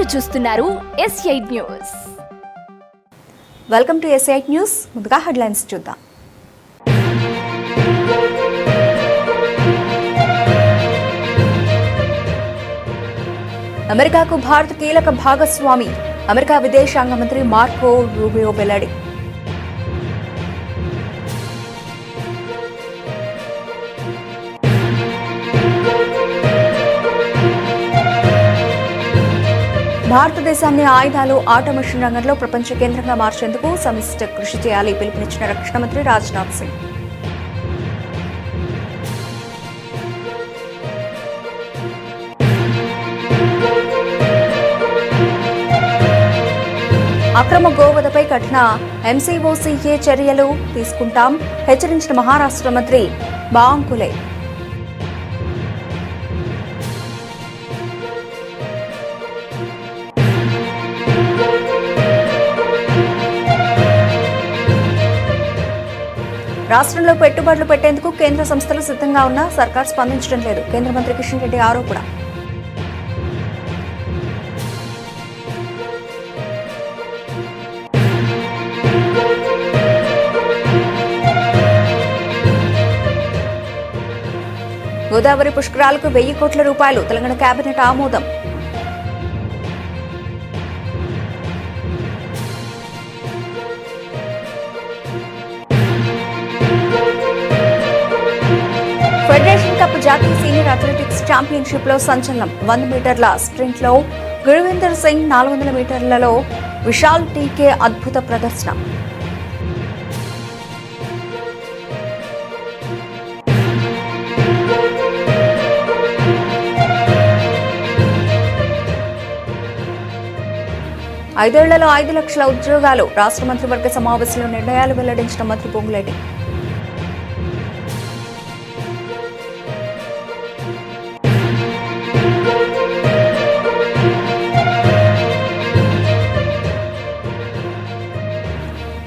మీరు చూస్తున్నారు S8 news. Welcome to S8 news. ముందుగా హెడ్లైన్స్ చూద్దాం. అమెరికాకు భారత్ కీలక భాగస్వామి. అమెరికా విదేశాంగ మంత్రి మార్కో రూబియో వెల్లడి. భారతదేశాన్ని ఆయుధాలు, ఆటోమేషన్ రంగంలో ప్రపంచ కేంద్రంగా మార్చేందుకు సమిష్టి కృషి చేయాలి పిలుపునిచ్చిన రక్షణ మంత్రి రాజ్నాథ్ సింగ్. అక్రమ గోవధపై కఠిన MCOCA చర్యలు తీసుకుంటాం హెచ్చరించిన మహారాష్ట్ర మంత్రి బాంకులే. రాష్ట్రంలో పెట్టుబడులు పెట్టేందుకు కేంద్ర సంస్థలు సిద్ధంగా ఉన్నా సర్కార్ స్పందించడం లేదు. కేంద్ర మంత్రి కిషన్ రెడ్డి ఆరోపణ. గోదావరి పుష్కరాలకు 1000 కోట్ల రూపాయలు తెలంగాణ కేబినెట్ ఆమోదం. ఫెడరేషన్ కప్ జాతీయ సీనియర్ అథ్లెటిక్స్ ఛాంపియన్షిప్ లో సంచలనం. 100 మీటర్ల స్ప్రింట్ లో గురువిందర్ సింగ్, 400 మీటర్లలో విశాల్ టీకే అద్భుత ప్రదర్శన. ఐదేళ్లలో 5 లక్షల ఉద్యోగాలు. రాష్ట్ర మంత్రివర్గ సమావేశంలో నిర్ణయాలు వెల్లడించిన మంత్రి పొంగులేటి.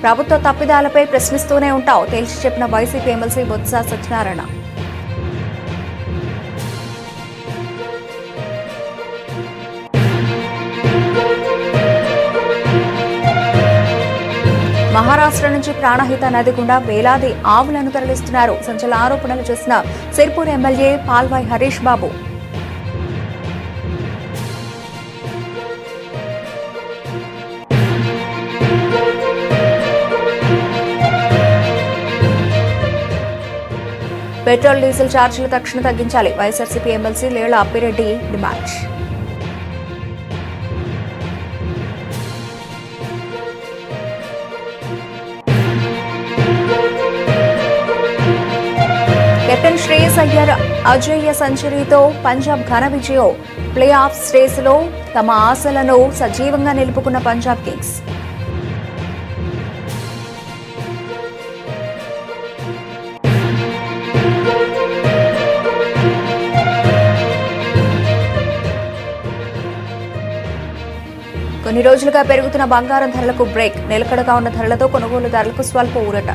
ప్రభుత్వ తప్పిదాలపై ప్రశ్నిస్తూనే ఉంటావు తేల్చి చెప్పిన వైసీపీ ఎమ్మెల్సీ బొత్స సత్యనారాయణ. మహారాష్ట్ర నుంచి ప్రాణహిత నది గుండా వేలాది ఆవులను తరలిస్తున్నారు సంచలన ఆరోపణలు చేసిన Sirpur MLA Palvai Harish Babu. Petrol, diesel ఛార్జీలు తక్షణ తగ్గించాలి YSRCP MLC Lella Appireddy demand. Captain Shreyas Iyer అజేయ సెంచరీతో పంజాబ్ ఘన విజయం. ప్లే ఆఫ్ రేసులో తమ ఆశలను సజీవంగా నిలుపుకున్న పంజాబ్ కింగ్స్. కొన్ని రోజులుగా పెరుగుతున్న బంగారం ధరలకు బ్రేక్. నిలకడగా ఉన్న ధరలతో కొనుగోలుదారులకు స్వల్ప ఊరట.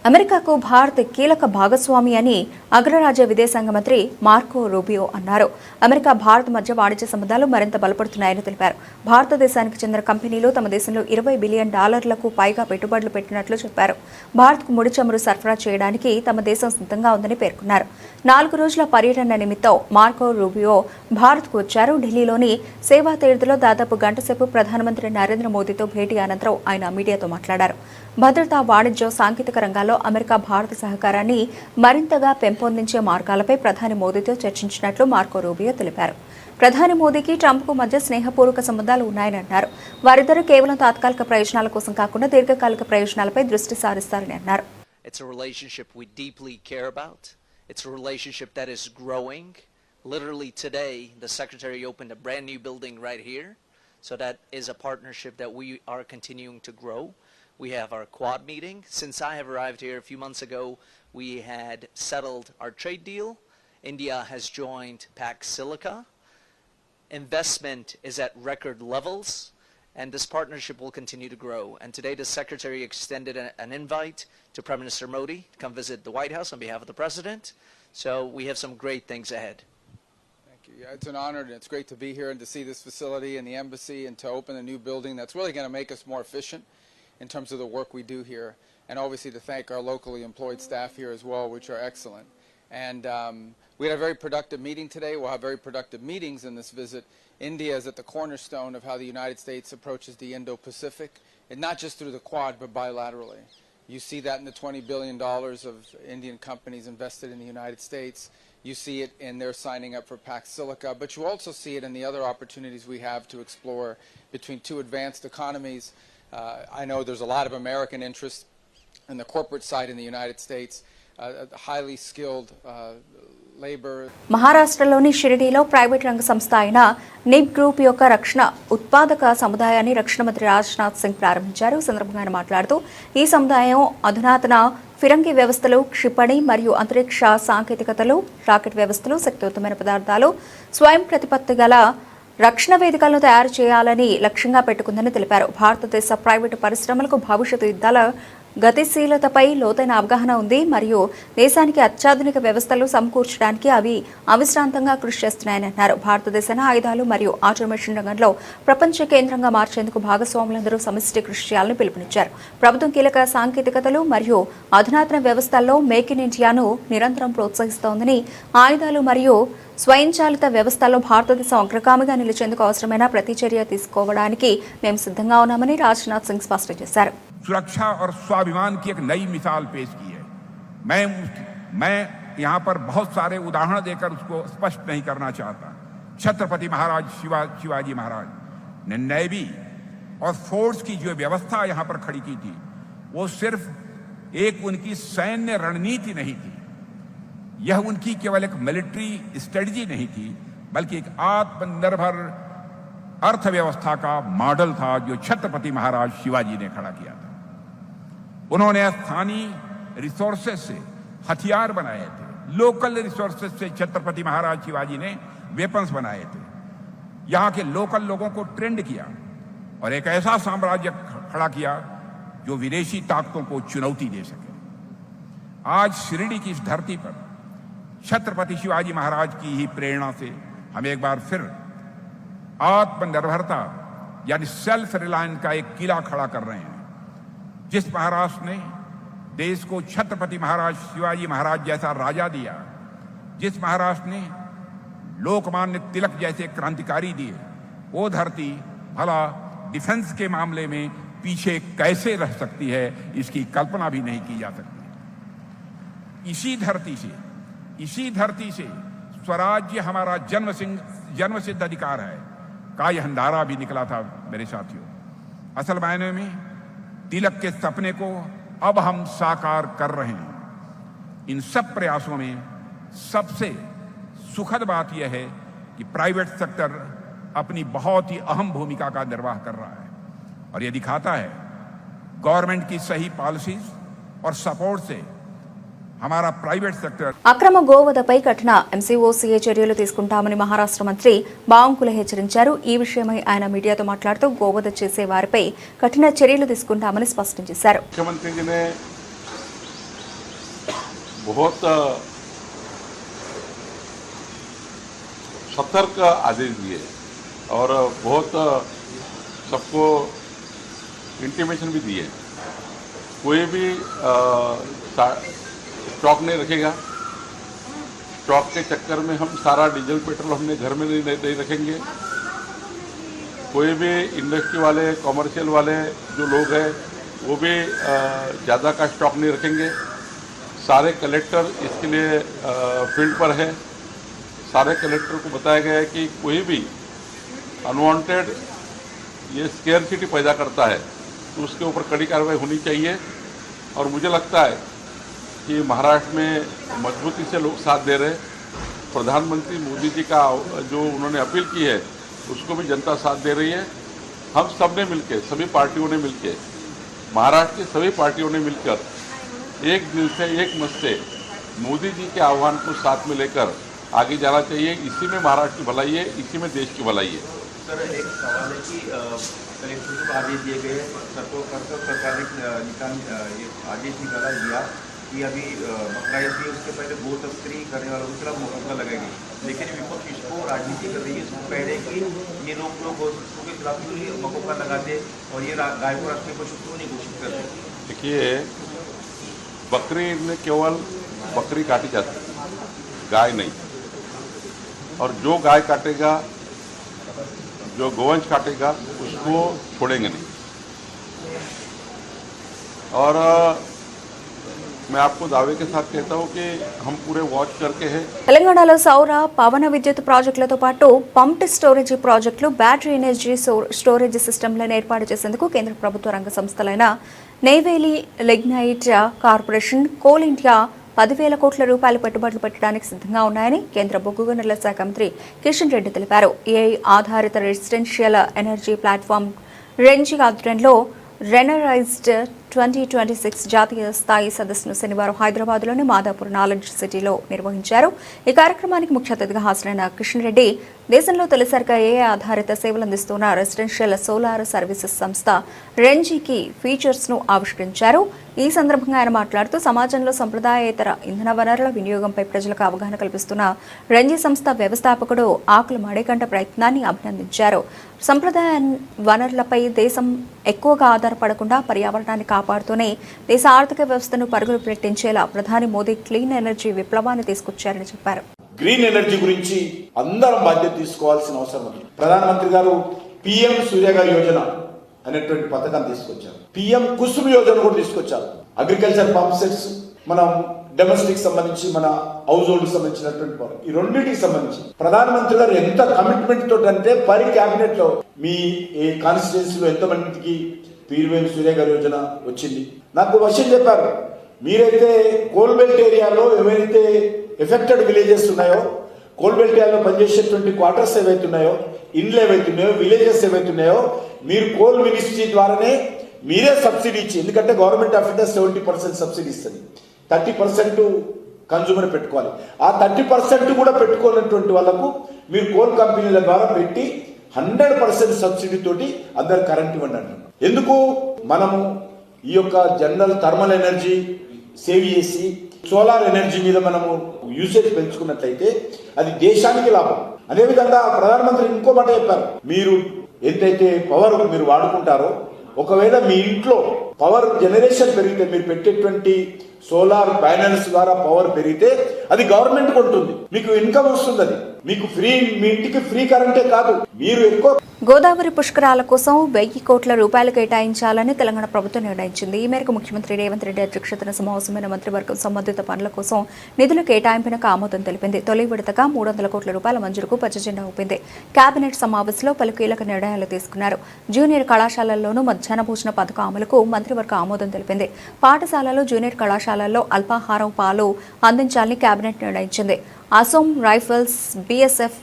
అమెరికాకు భారత్ కీలక భాగస్వామి అని అగ్రరాజ్య విదేశాంగ మంత్రి మార్కో రూబియో అన్నారు. అమెరికా భారత్ మధ్య వాణిజ్య సంబంధాలు మరింత బలపడుతున్నాయని తెలిపారు. భారతదేశానికి చెందిన కంపెనీలు తమ దేశంలో $20 బిలియన్ పైగా పెట్టుబడులు పెట్టినట్లు చెప్పారు. భారత్కు ముడి చమురు సరఫరా చేయడానికి తమ దేశం సిద్ధంగా ఉందని పేర్కొన్నారు. 4 రోజుల పర్యటన నిమిత్తం మార్కో రూబియో భారత్కు వచ్చారు. ఢిల్లీలోని సేవా తీర్థలో దాదాపు గంట సేపు ప్రధానమంత్రి నరేంద్ర మోదీతో భేటీ అనంతరం ఆయన మీడియాతో మాట్లాడారు. భద్రత, వాణిజ్యం, సాంకేతిక రంగాల్లో అమెరికా భారత సహకారాన్ని మరింతగా పెంపొందించే మార్గాలపై ప్రధాని మోదీతో చర్చించినట్లు మార్కో రూబియో తెలిపారు. ప్రధాని మోదీకి ట్రంప్కు మధ్య స్నేహపూర్వక సంబంధాలు ఉన్నాయని అన్నారు. వారిద్దరూ కేవలం తాత్కాలిక ప్రయోజనాల కోసం కాకుండా దీర్ఘకాలిక ప్రయోజనాలపై దృష్టి సారిస్తారని అన్నారు. It's a relationship we deeply care about. It's a relationship that is growing. Literally today, the Secretary opened a brand new building right here. So that is a partnership that we are continuing to grow. We have our Quad meeting. Since I have arrived here a few months ago, we had settled our trade deal. India has joined Pax Silica. Investment is at record levels, and this partnership will continue to grow. And today the Secretary extended an invite to Prime Minister Modi to come visit the White House on behalf of the President. So we have some great things ahead. you. Yeah, it's an honor, and it's great to be here and to see this facility and the embassy and to open a new building that's really going to make us more efficient in terms of the work we do here. And obviously to thank our locally employed staff here as well, which are excellent. And we had a very productive meeting today. We'll have very productive meetings in this visit. India is at the cornerstone of how the United States approaches the Indo-Pacific, and not just through the Quad, but bilaterally. You see that in the $20 billion of Indian companies invested in the United States. You see it in their signing up for Pax Silica, but you also see it in the other opportunities we have to explore between two advanced economies. I know there's a lot of American interest in the corporate side in the United States, highly skilled labor. మహారాష్ట్రలోని షిరిడీలో private రంగ సంస్థ అయిన nib group యొక్క రక్షణ ఉత్పాదక సముదాయాన్ని రక్షణ మంత్రి రాజ్నాథ్ సింగ్ ప్రారంభించారు. ఈ సందర్భంగా ఆయన మాట్లాడుతూ ఈ సముదాయం అధునాతన ఫిరంగి వ్యవస్థలు, క్షిపణి మరియు అంతరిక్ష సాంకేతికతలు, రాకెట్ వ్యవస్థలు, శక్తివంతమైన పదార్థాలు, స్వయం ప్రతిపత్తి గల రక్షణ వేదికలను తయారు చేయాలని లక్ష్యంగా పెట్టుకుందని తెలిపారు. భారతదేశ ప్రైవేటు పరిశ్రమలకు భవిష్యత్తు యుద్ధాల గతిశీలతపై లోతైన అవగాహన ఉంది మరియు దేశానికి అత్యాధునిక వ్యవస్థలు సమకూర్చడానికి అవి అవిశ్రాంతంగా కృషి చేస్తున్నాయని అన్నారు. భారతదేశాన్ని ఆయుధాలు మరియు ఆటోమేషన్ రంగంలో ప్రపంచ కేంద్రంగా మార్చేందుకు భాగస్వాములందరూ సమిష్టి కృషి చేయాలని పిలుపునిచ్చారు. ప్రభుత్వం కీలక సాంకేతికతలు మరియు అధునాతన వ్యవస్థల్లో మేక్ ఇన్ ఇండియాను నిరంతరం ప్రోత్సహిస్తోందని, ఆయుధాలు మరియు స్వయంచాలిత వ్యవస్థల్లో భారతదేశం అగ్రగామిగా నిలిచేందుకు అవసరమైన ప్రతి చర్య తీసుకోవడానికి మేము సిద్ధంగా ఉన్నామని రాజ్నాథ్ సింగ్ స్పష్టం చేశారు. सुरक्षा और स्वाभिमान की एक नई मिसाल पेश की है. मैं यहाँ पर बहुत सारे उदाहरण देकर उसको स्पष्ट नहीं करना चाहता. छत्रपति महाराज शिवाजी महाराज ने नेवी और फोर्स की जो व्यवस्था यहाँ पर खड़ी की थी, वो सिर्फ एक उनकी सैन्य रणनीति नहीं थी, यह उनकी केवल एक मिलिट्री स्ट्रेटजी नहीं थी, बल्कि एक आत्मनिर्भर अर्थव्यवस्था का मॉडल था जो छत्रपति महाराज शिवाजी ने खड़ा किया था. उन्होंने स्थानीय रिसोर्सेज से हथियार बनाए थे, लोकल रिसोर्सेज से छत्रपति महाराज शिवाजी ने वेपन्स बनाए थे, यहाँ के लोकल लोगों को ट्रेंड किया और एक ऐसा साम्राज्य खड़ा किया जो विदेशी ताकतों को चुनौती दे सके. आज शिरडी की इस धरती पर छत्रपति शिवाजी महाराज की ही प्रेरणा से हम एक बार फिर आत्मनिर्भरता यानी सेल्फ रिलायंस का एक किला खड़ा कर रहे हैं. जिस महाराष्ट्र ने देश को छत्रपति महाराज शिवाजी महाराज जैसा राजा दिया, जिस महाराष्ट्र ने लोकमान्य तिलक जैसे क्रांतिकारी दिए, वो धरती भला डिफेंस के मामले में पीछे कैसे रह सकती है, इसकी कल्पना भी नहीं की जा सकती. इसी धरती से स्वराज्य हमारा जन्मसिद्ध अधिकार है का यह नारा भी निकला था. मेरे साथियों, असल मायने में तिलक के सपने को अब हम साकार कर रहे हैं. इन सब प्रयासों में सबसे सुखद बात यह है कि प्राइवेट सेक्टर अपनी बहुत ही अहम भूमिका का निर्वाह कर रहा है और यह दिखाता है गवर्नमेंट की सही पॉलिसीज और सपोर्ट से हमारा प्राइवेट सेक्टर. అక్రమ గోవధపై కఠిన ఎంసీఓసీఏ చర్యలు తీసుకుంటామని మహారాష్ట్ర మంత్రి బావంకులే హెచ్చరించారు. ఈ విషయమై ఆయన మీడియాతో మాట్లాడుతూ గోవధ చేసే వారిపై కఠిన చర్యలు తీసుకుంటామని స్పష్టం చేశారు. मुख्यमंत्री जी ने बहुत सतर्क आदेश दिए और बहुत सबको इंटीमेशन भी दिए. कोई भी स्टॉक नहीं रखेगा. स्टॉक के चक्कर में हम सारा डीजल पेट्रोल हमने घर में नहीं रखेंगे. कोई भी इंडस्ट्री वाले, कॉमर्शियल वाले जो लोग हैं वो भी ज़्यादा का स्टॉक नहीं रखेंगे. सारे कलेक्टर इसके लिए फील्ड पर है. सारे कलेक्टर को बताया गया है कि कोई भी अनवांटेड ये स्केयरसिटी पैदा करता है तो उसके ऊपर कड़ी कार्रवाई होनी चाहिए. और मुझे लगता है कि महाराष्ट्र में मजबूती से लोग साथ दे रहे. प्रधानमंत्री मोदी जी का जो उन्होंने अपील की है उसको भी जनता साथ दे रही है. हम सब ने मिलकर, सभी पार्टियों ने मिलकर, महाराष्ट्र की सभी पार्टियों ने मिलकर एक दिल से, एक मत से मोदी जी के आह्वान को साथ में लेकर आगे जाना चाहिए. इसी में महाराष्ट्र की भलाई है, इसी में देश की भलाई है. सर, एक सवाल है कि कलेक्टर को आदेश दिए गए, सरकार ने आदेश निकाला दिया कि अभी बकरा ईद भी उसके पहले गो तस्करी करने वालों के खिलाफ मुकदमा लगाएगी. लेकिन विपक्ष इसको राजनीति कर रही है। इसको कह रहे हैं कि ये लोग गौवंशों के खिलाफ क्यों नहीं मकोका लगाते और ये गाय को राष्ट्रीय पशु क्यों नहीं घोषित करते। देखिए, बकरी में केवल बकरी काटी जाती है, गाय नहीं। और जो गाय काटेगा, जो गोवंश काटेगा, उसको छोड़ेंगे नहीं। और मैं आपको दावे के साथ कहता हूं कि हम पूरे वॉच करके हैं। తెలంగాణలో సౌర పవన విద్యుత్ ప్రాజెక్టులతో పాటు పంప్డ్ స్టోరేజ్ ప్రాజెక్టులు, బ్యాటరీ ఎనర్జీ స్టోరేజ్ సిస్టమ్లను ఏర్పాటు చేసేందుకు కేంద్ర ప్రభుత్వ రంగ సంస్థలైన నెయ్వేలి లిగ్నైట్ కార్పొరేషన్, కోల్ ఇండియా 10,000 కోట్ల రూపాయల పెట్టుబడులు పెట్టడానికి సిద్ధంగా ఉన్నాయని కేంద్ర బొగ్గు గనుల శాఖ మంత్రి కిషన్ రెడ్డి తెలిపారు. ఏఐ ఆధారిత రెసిడెన్షియల్ ఎనర్జీ ప్లాట్ఫామ్ రెంజీ ఆధ్వర్యంలో రెనరైజ్డ్ 2026 జాతీయ స్థాయి సదస్సును శనివారం హైదరాబాద్లోని మాదాపూర్ నాలెడ్జ్ సిటీలో నిర్వహించారు. ఈ కార్యక్రమానికి ముఖ్య అతిథిగా హాజరైన కిషన్ రెడ్డి దేశంలో తొలిసారిగా ఏఐ ఆధారిత సేవలు అందిస్తున్న రెసిడెన్షియల్ సోలార్ సర్వీసెస్ సంస్థ రెంజీకి ఫీచర్స్ను ఆవిష్కరించారు. ఈ సందర్భంగా ఆయన మాట్లాడుతూ సమాజంలో సంప్రదాయేతర ఇంధన వనరుల వినియోగంపై ప్రజలకు అవగాహన కల్పిస్తున్న రెంజీ సంస్థ వ్యవస్థాపకుడు ఆకుల మణికంఠ ప్రయత్నాన్ని అభినందించారు. సంప్రదాయ వనరులపై దేశం ఎక్కువగా ఆధారపడకుండా పర్యావరణాన్ని కాపాడుతూనే దేశ ఆర్థిక వ్యవస్థను పరుగులు పెట్టించేలా ప్రధాని మోదీ క్లీన్ ఎనర్జీ విప్లవాన్ని తీసుకొచ్చారని చెప్పారు. గ్రీన్ ఎనర్జీ గురించి అందరం బాధ్యత తీసుకోవాల్సిన అవసరం ఉంది. ప్రధానమంత్రి గారు పిఎం సూర్యఘర్ యోజన అనేటువంటి పథకం తీసుకొచ్చారు. పిఎం కుసుమ్ యోజన కూడా తీసుకొచ్చారు. అగ్రికల్చర్ పంప్ సెట్స్, మనం డొమెస్టిక్ సంబంధించి, మన హౌస్ హోల్డ్ సంబంధించినటువంటి ఈ రెండింటికి సంబంధించి ప్రధానమంత్రి గారు ఎంత కమిట్మెంట్ తోటి అంటే పరి క్యాబినెట్ లో మీ కాన్స్టిట్యున్సీలో ఎంత మందికి పీఎం సూర్యఘర్ యోజన వచ్చింది. నాకు విషయం చెప్పారు, మీరైతే కోల్బెల్ట్ ఏరియాలో ఏవైతే ఎఫెక్టెడ్ విలేజెస్ ఉన్నాయో, కోల్బెల్ట్ ఏరియాలో పనిచేసేటువంటి క్వార్టర్స్ ఏవైతున్నాయో, ఇండ్లు ఏవైతున్నాయో, విలేజెస్ ఏవైతున్నాయో, మీరు కోల్ మినిస్ట్రీ ద్వారానే మీరే సబ్సిడీ ఇచ్చి, ఎందుకంటే గవర్నమెంట్ ఆఫ్ ఇండియా 70% సబ్సిడీ ఇస్తుంది, 30% కన్జ్యూమర్ పెట్టుకోవాలి. ఆ 30% కూడా పెట్టుకోనటువంటి వాళ్ళకు మీరు కోల్ కంపెనీల ద్వారా పెట్టి 100% సబ్సిడీ తోటి అందరు కరెంట్ ఇవ్వండి అంటున్నాం. ఎందుకు? మనము ఈ యొక్క జనరల్ థర్మల్ ఎనర్జీ సేవ్ చేసి సోలార్ ఎనర్జీ మీద మనము యూసేజ్ పెంచుకున్నట్లయితే అది దేశానికి లాభం. అదేవిధంగా ప్రధానమంత్రి ఇంకో మాట చెప్పారు, మీరు ఎంతైతే పవర్ మీరు వాడుకుంటారో, ఒకవేళ మీ ఇంట్లో పవర్ జనరేషన్ పెరిగితే, మీరు పెట్టేటువంటి సోలార్ ప్యానెల్స్ ద్వారా పవర్ పెరిగితే అది గవర్నమెంట్ కొంటుంది, మీకు ఇన్కమ్ వస్తుంది. అది మీకు ఫ్రీ, మీ ఇంటికి ఫ్రీ కరెంటే కాదు, మీరు ఎక్కువ. గోదావరి పుష్కరాల కోసం 1,000 కోట్ల రూపాయలు కేటాయించాలని తెలంగాణ ప్రభుత్వం నిర్ణయించింది. ఈ మేరకు ముఖ్యమంత్రి రేవంత్ రెడ్డి అధ్యక్షతన సమావేశమైన మంత్రివర్గం సంబంధిత పనుల కోసం నిధుల కేటాయింపునకు ఆమోదం తెలిపింది. తొలి విడతగా 300 కోట్ల రూపాయల మంజూరుకు పచ్చజెండా ఊపింది. కేబినెట్ సమావేశంలో పలు కీలక నిర్ణయాలు తీసుకున్నారు. జూనియర్ కళాశాలల్లోనూ మధ్యాహ్న భోజన పథకం అమలుకు మంత్రివర్గం ఆమోదం తెలిపింది. పాఠశాలలు, జూనియర్ కళాశాలల్లో అల్పాహారం, పాలు అందించాలని కేబినెట్ నిర్ణయించింది. అసోం రైఫల్స్, బీఎస్ఎఫ్,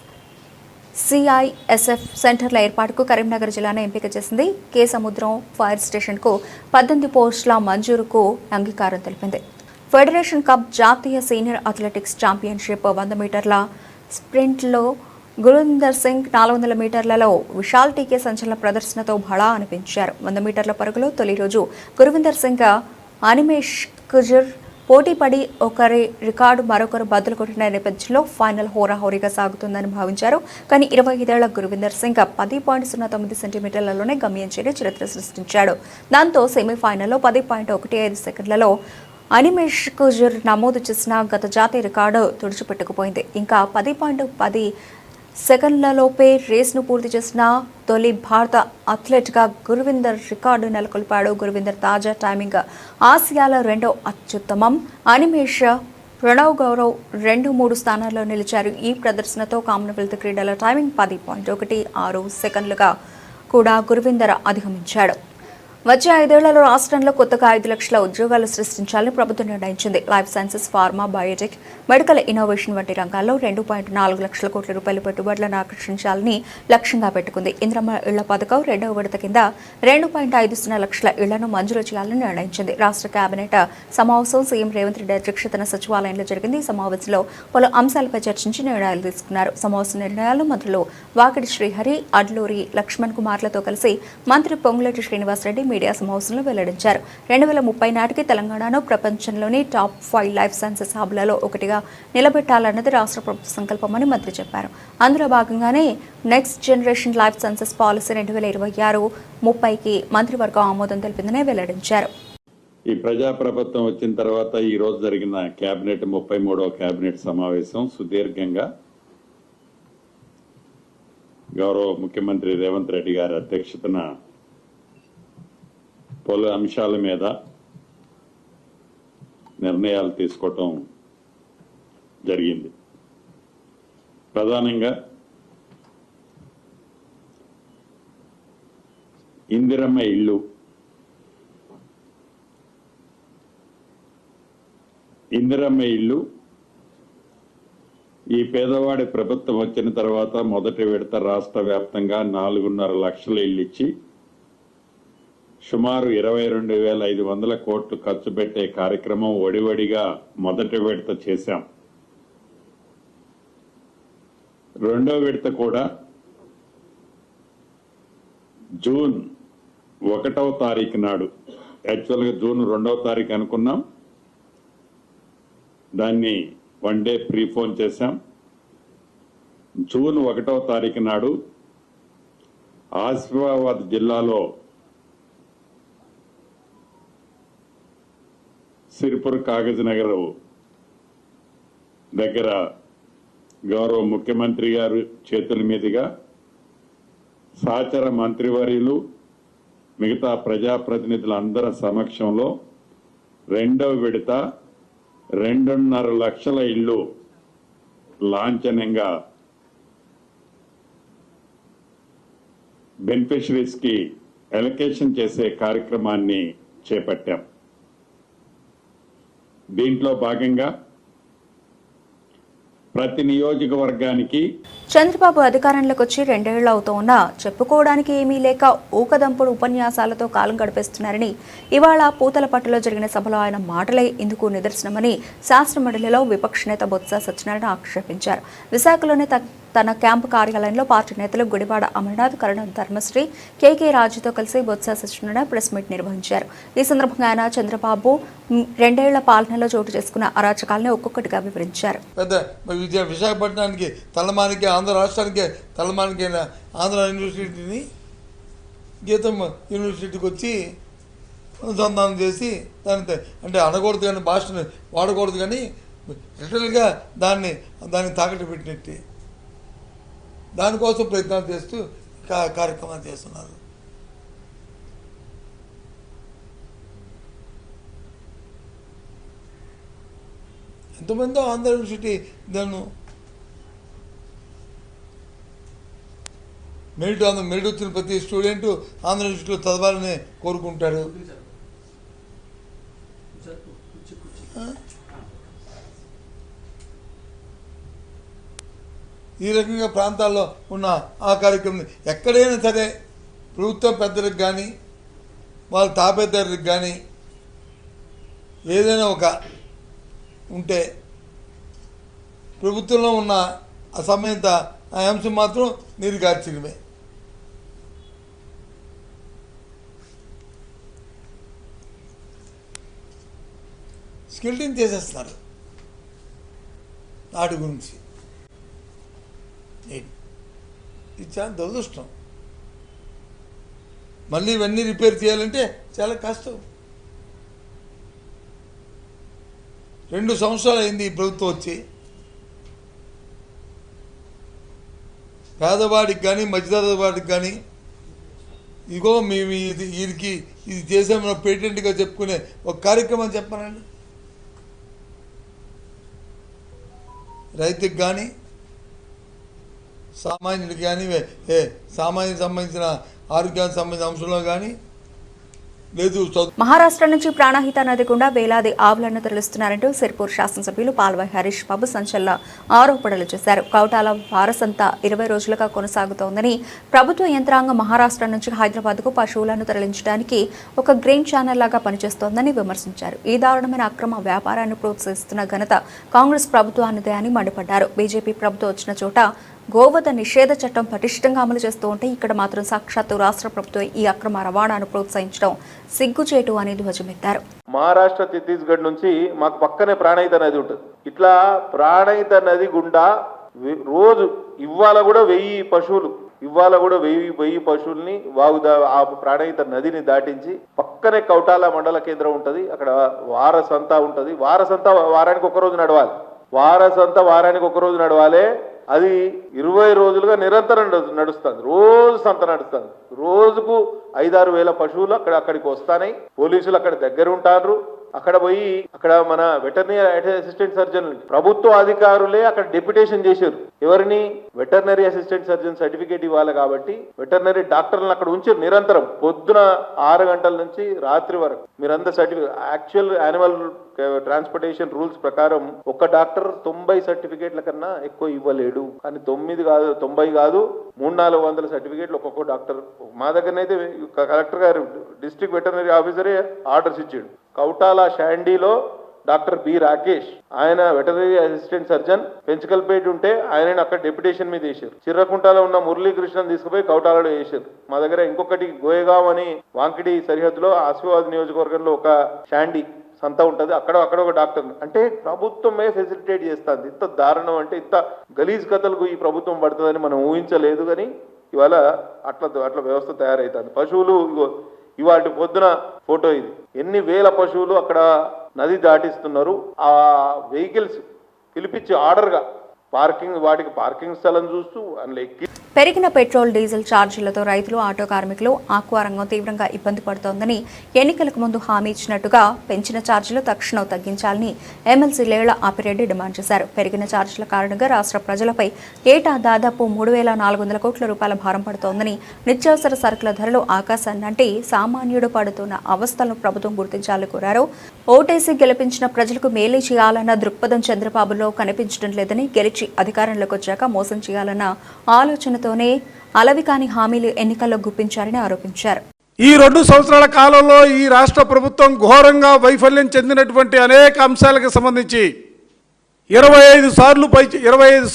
సిఐఎస్ఎఫ్ సెంటర్ల ఏర్పాటుకు కరీంనగర్ జిల్లాను ఎంపిక చేసింది. కే సముద్రం ఫైర్ స్టేషన్కు 18 పోస్టుల మంజూరుకు అంగీకారం తెలిపింది. ఫెడరేషన్ కప్ జాతీయ సీనియర్ అథ్లెటిక్స్ ఛాంపియన్షిప్ 100 మీటర్ల స్ప్రింట్లో గురువిందర్ సింగ్, 400 మీటర్లలో విశాల్ టీకే సంచలన ప్రదర్శనతో భళా అనిపించారు. 100 మీటర్ల పరుగులో తొలి రోజు గురువిందర్ సింగ్, అనిమేష్ కుజర్ పోటీపడి ఒకరి రికార్డు మరొకరు బదులు కొట్టిన నేపథ్యంలో ఫైనల్ హోరాహోరీగా సాగుతుందని భావించారు. కానీ 25 ఏళ్ల గురువిందర్ సింగ్ 10.09 సెంటీమీటర్లలోనే గమ్యం చేరి చరిత్ర సృష్టించాడు. దాంతో సెమీఫైనల్లో 10.15 సెకండ్లలో అనిమేష్ కుజర్ నమోదు చేసిన గత జాతీయ రికార్డు తుడిచిపెట్టుకుపోయింది. ఇంకా 10.10 సెకండ్లలోపే రేస్ను పూర్తి చేసిన తొలి భారత అథ్లెట్గా గురువిందర్ రికార్డు నెలకొల్పాడు. గురువిందర్ తాజా టైమింగ్ ఆసియాలో 2వ అత్యుత్తమం. అనిమేష్, ప్రణవ్ గౌరవ్ 2-3 స్థానాల్లో నిలిచారు. ఈ ప్రదర్శనతో కామన్వెల్త్ క్రీడల టైమింగ్ 10.16 సెకండ్లుగా కూడా గురువిందర్ అధిగమించాడు. వచ్చే 5 ఏళ్లలో రాష్ట్రంలో కొత్తగా 5 లక్షల ఉద్యోగాలు సృష్టించాలని ప్రభుత్వం నిర్ణయించింది. Life sciences, pharma, Biotech, medical innovation వంటి రంగాల్లో 2.4 లక్షల కోట్ల రూపాయల పెట్టుబడులను ఆకర్షించాలని లక్ష్యంగా పెట్టుకుంది. ఇంద్రమ్మ ఇళ్ల పథకం 2వ విడత కింద 2.50 లక్షల ఇళ్లను మంజూరు చేయాలని నిర్ణయించింది. రాష్ట్ర కేబినెట్ సమావేశం సీఎం రేవంత్ రెడ్డి అధ్యక్షతన సచివాలయంలో జరిగింది. ఈ సమావేశంలో పలు అంశాలపై చర్చించి నిర్ణయాలు తీసుకున్నారు. సమావేశ నిర్ణయాలు మంత్రులు వాకిడి శ్రీహరి, అడ్లూరి లక్ష్మణ్ కుమార్లతో కలిసి మంత్రి పొంగులేటి శ్రీనివాసరెడ్డి మీడియా సమావేశంలో వెల్లడించారు. 2030 నాటికి తెలంగాణను ప్రపంచంలోని టాప్ 5 లైఫ్ సైన్సెస్ హబ్లలో ఒకటిగా నిలబెట్టాలన్నది రాష్ట్ర ప్రభుత్వ సంకల్పమని మంత్రి చెప్పారు. అందులో భాగంగానే next generation life sciences policy 2026-30కి మంత్రివర్గం ఆమోదం తెలిపిందని వెల్లడించారు. ఈ ప్రజాప్రభుత్వం వచ్చిన తర్వాత ఈ రోజు జరిగిన కేబినెట్ 33వ కేబినెట్ సమావేశం సుదీర్ఘంగా గౌరవ ముఖ్యమంత్రి రేవంత్ రెడ్డి గారి అధ్యక్షతన పలు అంశాల మీద నిర్ణయాలు తీసుకోవటం జరిగింది. ప్రధానంగా ఇందిరమ్మ ఇల్లు, ఈ పేదవాడి ప్రభుత్వం వచ్చిన తర్వాత మొదటి విడత రాష్ట్ర వ్యాప్తంగా 4.5 లక్షల ఇల్లు ఇచ్చి సుమారు 22,500 కోట్లు ఖర్చు పెట్టే కార్యక్రమం ఒడివడిగా మొదటి విడత చేశాం. రెండో విడత కూడా జూన్ 1వ తారీఖు నాడు, యాక్చువల్గా జూన్ 2వ తారీఖు అనుకున్నాం, దాన్ని 1 డే ప్రీఫోన్ చేశాం. జూన్ 1వ తారీఖు నాడు ఆసిఫాబాద్ జిల్లాలో సిరిపుర్ కాగజ్ నగర్ దగ్గర గౌరవ ముఖ్యమంత్రి గారు చేతుల మీదుగా సహచర మంత్రివర్యులు మిగతా ప్రజాప్రతినిధులందరి సమక్షంలో రెండవ విడత 2.5 లక్షల ఇల్లు లాంఛనంగా బెనిఫిషరీస్ కి అలొకేషన్ చేసే కార్యక్రమాన్ని చేపట్టాం. దీంట్లో భాగంగా ప్రతి నియోజకవర్గానికి చంద్రబాబు అధికారంలోకి వచ్చి 2 ఏళ్లు అవుతోన్నా చెప్పుకోవడానికి ఏమీ లేక ఊకదంపుడు ఉపన్యాసాలతో కాలం గడిపేస్తున్నారని ఇవాళ పూతలపట్టులో జరిగిన సభలో ఆయన మాటలే ఇందుకు నిదర్శనమని శాసనమండలిలో విపక్ష నేత బొత్స సత్యనారాయణ ఆక్షేపించారు. విశాఖలోని తన క్యాంపు కార్యాలయంలో పార్టీ నేతలు గుడివాడ అమర్నాథ్, కరణం ధర్మశ్రీ, కేకే రాజుతో కలిసి బొత్స సత్యనారాయణ ప్రెస్ మీట్ నిర్వహించారు. ఈ సందర్భంగా ఆయన చంద్రబాబు 2 ఏళ్ల పాలనలో చోటు చేసుకున్న అరాచకాలను ఒక్కొక్కటిగా వివరించారు. విశాఖపట్నానికి తలమానికి, ఆంధ్ర రాష్ట్రానికి తలమానికి ఆంధ్ర యూనివర్సిటీని గీతం యూనివర్సిటీకి వచ్చి అనుసంధానం చేసి దాని అంటే అనకూడదు కానీ, భాషను వాడకూడదు కానీ లిటరల్గా దాన్ని తాకట్టు పెట్టినట్టు దానికోసం ప్రయత్నాలు చేస్తూ కార్యక్రమాలు చేస్తున్నారు. ఎంతమందో ఆంధ్ర యూనివర్సిటీ దాన్ని మెరిట్ వచ్చిన ప్రతి స్టూడెంట్ ఆంధ్ర యూనివర్సిటీలో చదవాలని కోరుకుంటారు. ఈ రకంగా ప్రాంతాల్లో ఉన్న ఆ కార్యక్రమం ఎక్కడైనా సరే ప్రభుత్వ పెద్దలకు కానీ వాళ్ళ తాపేదారులకు కానీ ఏదైనా ఒక ఉంటే ప్రభుత్వంలో ఉన్న అసమేత ఆ అంశం మాత్రం నీరు కార్చడమే. స్కిల్టింగ్ చేసేస్తున్నారు వాటి గురించి. ఇది చాలా దురదృష్టం. మళ్ళీ ఇవన్నీ రిపేర్ చేయాలంటే చాలా కష్టం. 2 సంవత్సరాలు అయింది ఈ ప్రభుత్వం వచ్చి. పేదవాడికి కానీ మధ్యతరగతి వాడికి కానీ ఇదిగో మేము వీరికి ఇది చేసామని పేటెంట్గా చెప్పుకునే ఒక కార్యక్రమం చెప్పానండి. రైతుకి కానీ సామాన్యుడికి కానీ సామాన్యునికి సంబంధించిన ఆరోగ్యానికి సంబంధించిన అంశంలో కానీ లేదు. మహారాష్ట్ర నుంచి ప్రాణహిత నది గుండా వేలాది ఆవులను తరలిస్తున్నారంటూ సిర్పూర్ శాసనసభ్యులు పాల్వాయి హరీష్ బాబు సంచలన ఆరోపణలు చేశారు. కౌటాల వారసంతా 20 రోజులుగా కొనసాగుతోందని, ప్రభుత్వ యంత్రాంగం మహారాష్ట్ర నుంచి హైదరాబాద్కు పశువులను తరలించడానికి ఒక గ్రెయిన్ ఛానల్ లాగా పనిచేస్తోందని విమర్శించారు. ఈ దారుణమైన అక్రమ వ్యాపారాన్ని ప్రోత్సహిస్తున్న ఘనత కాంగ్రెస్ ప్రభుత్వానిదే అని మండిపడ్డారు. బీజేపీ ప్రభుత్వం వచ్చిన చోట గోవధ నిషేధ చట్టం పటిష్టంగా అమలు చేస్తూ ఉంటే ఇక్కడ మాత్రం సాక్షాత్తు రాష్ట్ర ప్రభుత్వం ఈ అక్రమ రవాణాను ప్రోత్సహించడం సిగ్గుచేటు అని ధ్వజమెత్తారు. మహారాష్ట్ర ఛత్తీస్గఢ్ నుంచి మాకు పక్కనే ప్రాణహిత నది ఉంటుంది. ఇట్లా ప్రాణహిత నది గుండా రోజు ఇవాళ కూడా 1000 పశువులు ఇవాళ కూడా 1000 పశువుల్ని ఆ ప్రాణహిత నదిని దాటించి పక్కనే కౌటాల మండల కేంద్రం ఉంటుంది. అక్కడ వారసంతా ఉంటుంది. వారసంతా వారానికి ఒక రోజు నడవాలి. అది 20 రోజులుగా నిరంతరం నడుస్తుంది. రోజు సంత నడుస్తుంది. రోజుకు 5-6 వేల పశువులు అక్కడికి వస్తాయి. పోలీసులు అక్కడ దగ్గర ఉంటారు. అక్కడ పోయి అక్కడ మన వెటర్నరీ అసిస్టెంట్ సర్జన్ ప్రభుత్వ అధికారులే అక్కడ డెప్యుటేషన్ చేశారు. ఎవరిని? వెటర్నరీ అసిస్టెంట్ సర్జన్ సర్టిఫికేట్ ఇవ్వాలి కాబట్టి వెటర్నరీ డాక్టర్లను అక్కడ ఉంచారు. నిరంతరం పొద్దున 6 గంటల నుంచి రాత్రి వరకు మీరంతా certificate. Actual animal transportation rules ప్రకారం ఒక డాక్టర్ 90 సర్టిఫికేట్ల కన్నా ఎక్కువ ఇవ్వలేడు. కానీ 90 కాదు 300-400 సర్టిఫికేట్లు ఒక్కొక్క డాక్టర్. మా దగ్గరనైతే కలెక్టర్ గారు డిస్ట్రిక్ట్ వెటర్నరీ ఆఫీసరే ఆర్డర్స్ ఇచ్చాడు. కౌటాల షాండీలో డాక్టర్ బి రాకేష్, ఆయన వెటర్నరీ అసిస్టెంట్ సర్జన్, పెంచుకల్పేట ఉంటే ఆయన అక్కడ డెప్యుటేషన్ మీద వేశారు. చిర్రకుంటలో ఉన్న మురళీకృష్ణన్ తీసుకుపోయి కౌటాలలో వేశారు. మా దగ్గర ఇంకొకటి గోయగాం అని వాంకిడి సరిహద్దులో ఆసిఫాబాద్ నియోజకవర్గంలో ఒక షాండీ సంత ఉంటుంది. అక్కడ ఒక డాక్టర్. అంటే ప్రభుత్వమే ఫెసిలిటేట్ చేస్తుంది. ఇంత దారుణం అంటే ఇంత గలీజ్ కథలకు ఈ ప్రభుత్వం పడుతుందని మనం ఊహించలేదు. కానీ ఇవాళ అట్లా వ్యవస్థ తయారైతుంది. పశువులు ఇవాటి పొద్దున ఫోటో ఇది. ఎన్ని వేల పశువులు అక్కడ నది దాటిస్తున్నారు. ఆ వెహికల్స్ పిలిపించి ఆర్డర్గా వాటికి పార్కింగ్ స్థలం చూస్తూ అందులో ఎక్కి. పెరిగిన పెట్రోల్ డీజిల్ ఛార్జీలతో రైతులు, ఆటో కార్మికులు, ఆక్వా రంగం తీవ్రంగా ఇబ్బంది పడుతోందని ఎన్నికలకు ముందు హామీ ఇచ్చినట్టుగా పెంచిన ఛార్జీలు తక్షణం తగ్గించాలని ఎమ్మెల్సీ లేళ్ల ఆపిరెడ్డి డిమాండ్ చేశారు. పెరిగిన ఛార్జీల కారణంగా రాష్ట్ర ప్రజలపై ఏటా దాదాపు 3,400 కోట్ల రూపాయల భారం పడుతోందని, నిత్యావసర సరుకుల ధరలు ఆకాశాన్నంటే సామాన్యుడు పడుతున్న అవస్థలను ప్రభుత్వం గుర్తించాలని కోరారు. ఓటేసి గెలిపించిన ప్రజలకు మేలు చేయాలన్న దృక్పథం చంద్రబాబులో కనిపించడం లేదని, గెలిచి అధికారంలోకి వచ్చాక మోసం చేయాలన్న ఆలోచనతోనే అలవికాని హామీలు ఎన్నికల్లో గుప్పించారని ఆరోపించారు. ఈ 2 సంవత్సరాల కాలంలో ఈ రాష్ట్ర ప్రభుత్వం ఘోరంగా వైఫల్యం చెందినటువంటి అనేక అంశాలకు సంబంధించి 25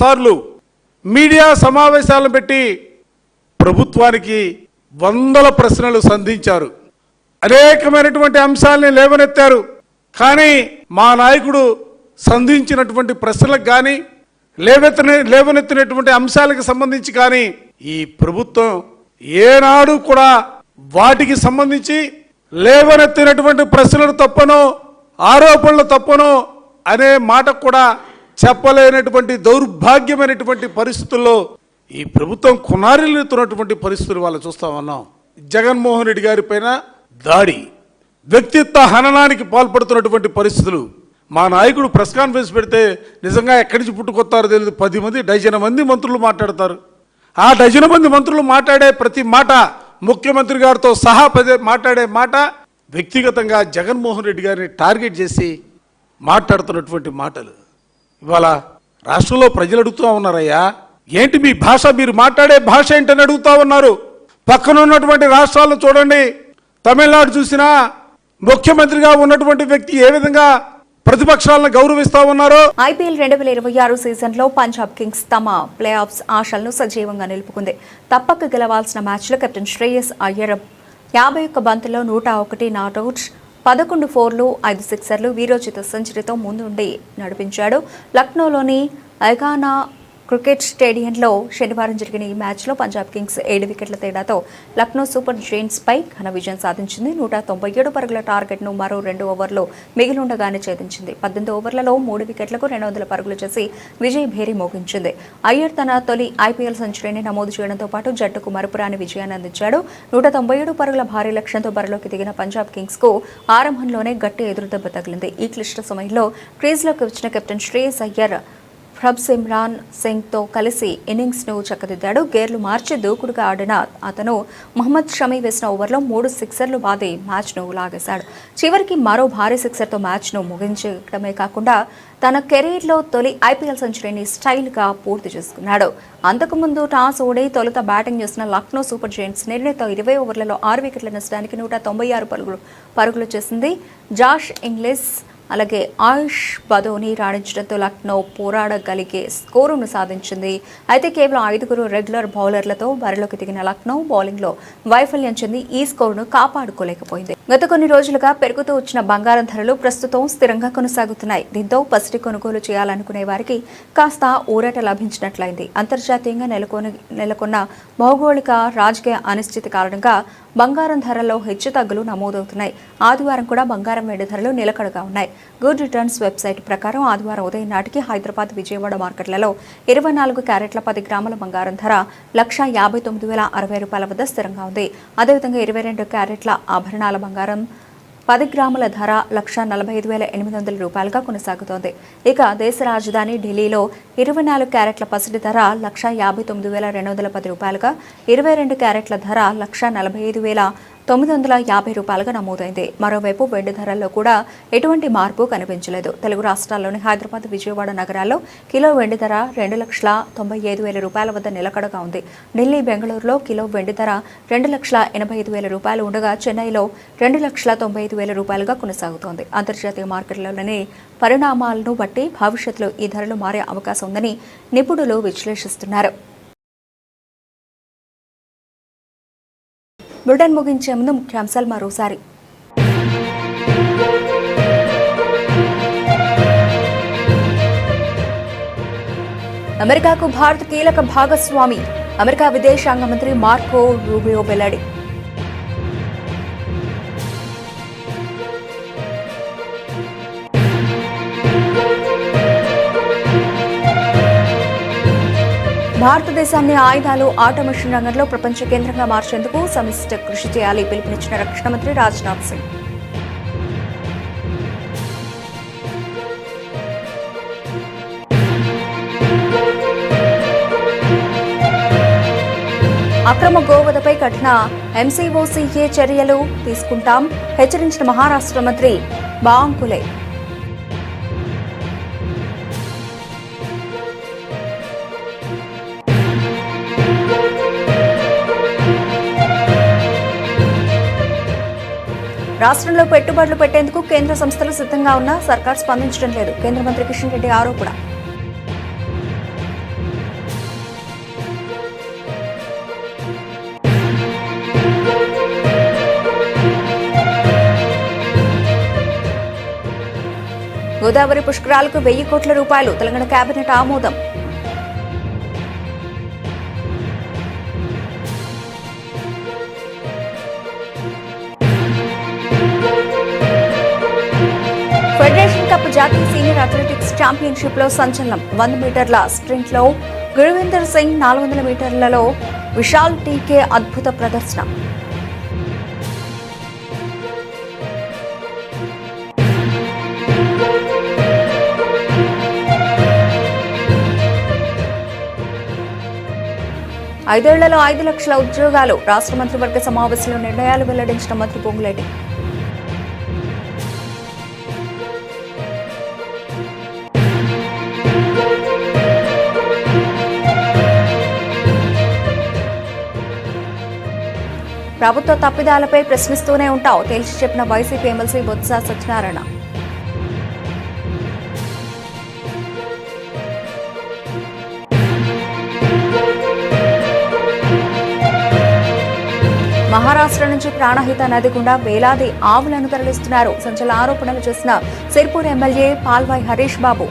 సార్లు మీడియా సమావేశాలను పెట్టి ప్రభుత్వానికి వందల ప్రశ్నలు సంధించారు. అనేకమైనటువంటి అంశాలని లేవనెత్తారు. కానీ మా నాయకుడు సంధించినటువంటి ప్రశ్నలకు కానీ లేవనెత్తినటువంటి అంశాలకు సంబంధించి కానీ ఈ ప్రభుత్వం ఏనాడు కూడా వాటికి సంబంధించి లేవనెత్తినటువంటి ప్రశ్నలు తప్పనో ఆరోపణలు తప్పనో అనే మాట కూడా చెప్పలేనటువంటి దౌర్భాగ్యమైనటువంటి పరిస్థితుల్లో ఈ ప్రభుత్వం కొనారిల్లుతున్నటువంటి పరిస్థితులు వాళ్ళు చూస్తా ఉన్నాం. జగన్మోహన్ రెడ్డి గారి పైన దాడి, వ్యక్తిత్వ హననానికి పాల్పడుతున్నటువంటి పరిస్థితులు. మా నాయకుడు ప్రెస్ కాన్ఫరెన్స్ పెడితే నిజంగా ఎక్కడి నుంచి పుట్టుకొస్తారో తెలియదు. 10 డజన్ మంది మంత్రులు మాట్లాడతారు. ఆ డజన్ మంది మంత్రులు మాట్లాడే ప్రతి మాట, ముఖ్యమంత్రి గారితో సహా మాట్లాడే మాట వ్యక్తిగతంగా జగన్మోహన్ రెడ్డి గారిని టార్గెట్ చేసి మాట్లాడుతున్నటువంటి మాటలు. ఇవాళ రాష్ట్రంలో ప్రజలు అడుగుతూ ఉన్నారయ్యా, ఏంటి మీ భాష, మీరు మాట్లాడే భాష ఏంటని అడుగుతూ ఉన్నారు. పక్కన ఉన్నటువంటి రాష్ట్రాలను చూడండి. తమిళనాడు చూసినా ముఖ్యమంత్రిగా ఉన్నటువంటి వ్యక్తి ఏ విధంగా ప్రతిపక్షాలను గౌరవిస్తా ఉన్నారు. ఐపీఎల్ 2026 సీజన్లో పంజాబ్ కింగ్స్ తమ ప్లే ఆఫ్స్ ఆశలను సజీవంగా నిలుపుకుంది. తప్పక గెలవాల్సిన మ్యాచ్లో కెప్టెన్ శ్రేయస్ అయ్యర్ 51 బంతుల్లో 101 నాట్అవుట్, 11 4లు, 5 సిక్సర్లు, వీరోచిత సెంచరీతో ముందుండి నడిపించాడు. లక్నోలోని ఐగానా క్రికెట్ స్టేడియంలో శనివారం జరిగిన ఈ మ్యాచ్లో పంజాబ్ కింగ్స్ 7 వికెట్ల తేడాతో లక్నో సూపర్ జైంట్స్ పై ఘన విజయం సాధించింది. 197 పరుగుల టార్గెట్ను మరో 2 ఓవర్లో మిగిలుండగానే ఛేదించింది. 18 ఓవర్లలో 3 వికెట్లకు 200 పరుగులు చేసి విజయ్ భేరి మోగించింది. అయ్యర్ తన తొలి ఐపీఎల్ సెంచరీని నమోదు చేయడంతో పాటు జట్టుకు మరుపురాని విజయాన్ని అందించాడు. 197 పరుగుల భారీ లక్ష్యంతో బరిలోకి దిగిన పంజాబ్ కింగ్స్ కు ఆరంభంలోనే గట్టి ఎదురుదెబ్బ తగిలింది. ఈ క్లిష్ట సమయంలో క్రీజ్లోకి వచ్చిన కెప్టెన్ శ్రేయస్ అయ్యర్ హర్సిమ్రాన్ సింగ్తో కలిసి ఇన్నింగ్స్ను చక్కదిద్దాడు. గేర్లు మార్చి దూకుడుగా ఆడిన అతను మహమ్మద్ షమీ వేసిన ఓవర్లో 3 సిక్సర్లు బాది మ్యాచ్ను లాగేశాడు. చివరికి మరో భారీ సిక్సర్తో మ్యాచ్ను ముగించడమే కాకుండా తన కెరీర్లో తొలి ఐపీఎల్ సెంచరీని స్టైల్గా పూర్తి చేసుకున్నాడు. అంతకుముందు టాస్ ఓడి తొలుత బ్యాటింగ్ చేసిన లక్నో సూపర్ జైంట్స్ నిర్ణీత 20 ఓవర్లలో 6 వికెట్ల నష్టానికి 196 పరుగులు చేసింది. జాష్ ఇంగ్లీష్ అలాగే ఆయుష్ బదోని రాణించడంతో లక్నో పోరాడగలిగే స్కోరును సాధించింది. అయితే కేవలం 5 రెగ్యులర్ బౌలర్లతో బరిలోకి దిగిన లక్నో బౌలింగ్లో వైఫల్యం చెంది ఈ స్కోరును కాపాడుకోలేకపోయింది. గత కొన్ని రోజులుగా పెరుగుతూ వచ్చిన బంగారం ధరలు ప్రస్తుతం స్థిరంగా కొనసాగుతున్నాయి. దీంతో పసిడి కొనుగోలు చేయాలనుకునే వారికి కాస్త ఊరట లభించినట్లయింది. అంతర్జాతీయంగా నెలకొన్న భౌగోళిక రాజకీయ అనిశ్చితి కారణంగా బంగారం ధరల్లో హెచ్చుతగ్గులు నమోదవుతున్నాయి. ఆదివారం కూడా బంగారం వెండి ధరలు నిలకడగా ఉన్నాయి. గుడ్ రిటర్న్స్ వెబ్సైట్ ప్రకారం ఆదివారం ఉదయం నాటికి హైదరాబాద్, విజయవాడ మార్కెట్లలో 24 క్యారెట్ల 10 గ్రాముల బంగారం ధర ₹1,59,060 వద్ద స్థిరంగా ఉంది. అదేవిధంగా 22 క్యారెట్ల ఆభరణాల బంగారం 10 గ్రాముల ధర ₹1,45,800 కొనసాగుతోంది. ఇక దేశ రాజధాని ఢిల్లీలో 24 క్యారెట్ల పసిడి ధర ₹1,59,210, 22 క్యారెట్ల ధర ₹1,45,950 నమోదైంది. మరోవైపు వెండి ధరల్లో కూడా ఎటువంటి మార్పు కనిపించలేదు. తెలుగు రాష్ట్రాల్లోని హైదరాబాద్, విజయవాడ నగరాల్లో కిలో వెండి ధర ₹2,95,000 వద్ద నిలకడగా ఉంది. ఢిల్లీ, బెంగళూరులో కిలో వెండి ధర ₹2,85,000 ఉండగా చెన్నైలో ₹2,95,000 కొనసాగుతోంది. అంతర్జాతీయ మార్కెట్లలోని పరిణామాలను బట్టి భవిష్యత్తులో ఈ ధరలు మారే అవకాశం ఉందని నిపుణులు విశ్లేషిస్తున్నారు. బులెటిన్ ముగించే ముందు ముఖ్యాంశాలు మరోసారి. అమెరికాకు భారత్ కీలక భాగస్వామి, అమెరికా విదేశాంగ మంత్రి మార్కో రూబియో వెల్లడి. భారతదేశాన్ని ఆయుధాలు, ఆటోమేషన్ రంగంలో ప్రపంచ కేంద్రంగా మార్చేందుకు సమిష్టి కృషి చేయాలి పిలుపునిచ్చిన రక్షణ మంత్రి రాజ్నాథ్ సింగ్. అక్రమ గోవధపై కఠిన ఎంసీఓసీఏ చర్యలు తీసుకుంటాం, హెచ్చరించిన మహారాష్ట్ర మంత్రి బాంకులే. రాష్ట్రంలో పెట్టుబడులు పెట్టేందుకు కేంద్ర సంస్థలు సిద్ధంగా ఉన్నా సర్కార్ స్పందించడం లేదు. కేంద్ర మంత్రి కిషన్ రెడ్డి ఆరోపణ. గోదావరి పుష్కరాలకు 1,000 కోట్ల రూపాయలు తెలంగాణ కేబినెట్ ఆమోదం. ఫెడరేషన్ కప్ జాతీయ సీనియర్ అథ్లెటిక్స్ ఛాంపియన్షిప్ లో సంచలనం. 100 మీటర్ల స్ప్రింట్ లో గురువిందర్ సింగ్, 400 మీటర్లలో విశాల్ టీకే అద్భుత ప్రదర్శన. ఐదేళ్లలో 5 లక్షల ఉద్యోగాలు. రాష్ట్ర మంత్రివర్గ సమావేశంలో నిర్ణయాలు వెల్లడించిన మంత్రి పొంగులేటి. ప్రభుత్వ తప్పిదాలపై ప్రశ్నిస్తూనే ఉంటాం, తేల్చి చెప్పిన వైసీపీ ఎమ్మెల్సీ బొత్స సత్యనారాయణ. మహారాష్ట్ర నుంచి ప్రాణహిత నది గుండా వేలాది ఆవులను తరలిస్తున్నారు. సంచలన ఆరోపణలు చేసిన Sirpur MLA Palvai Harish Babu.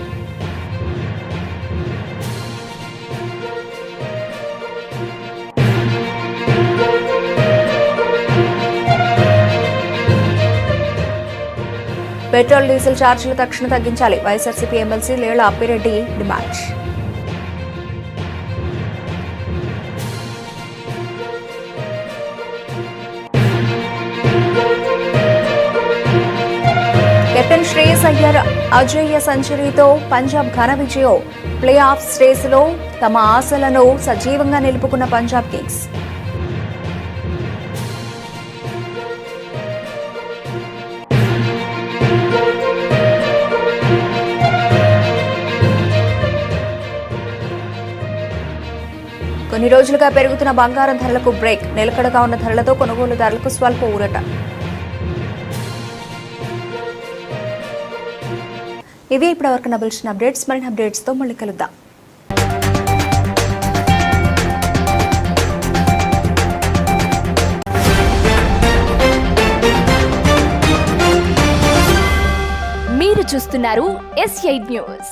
Petrol, diesel ఛార్జీలు తక్షణ తగ్గించాలి. YSRCP MLC Lella Appireddy demand. Captain Shreyas Iyer అజేయ సెంచరీతో పంజాబ్ ఘన విజయం. ప్లే ఆఫ్ రేసులో తమ ఆశలను సజీవంగా నిలుపుకున్న పంజాబ్ కింగ్స్. కొన్ని రోజులుగా పెరుగుతున్న బంగారం ధరలకు బ్రేక్. నిలకడగా ఉన్న ధరలతో కొనుగోలుదారులకు స్వల్ప ఊరట. ఇవి ఇప్పటివరకు నబిల్చిన అప్డేట్స్. మరిన్ని అప్డేట్స్తో మళ్ళీ కలుద్దాం. మీరు చూస్తున్నారు S8 న్యూస్.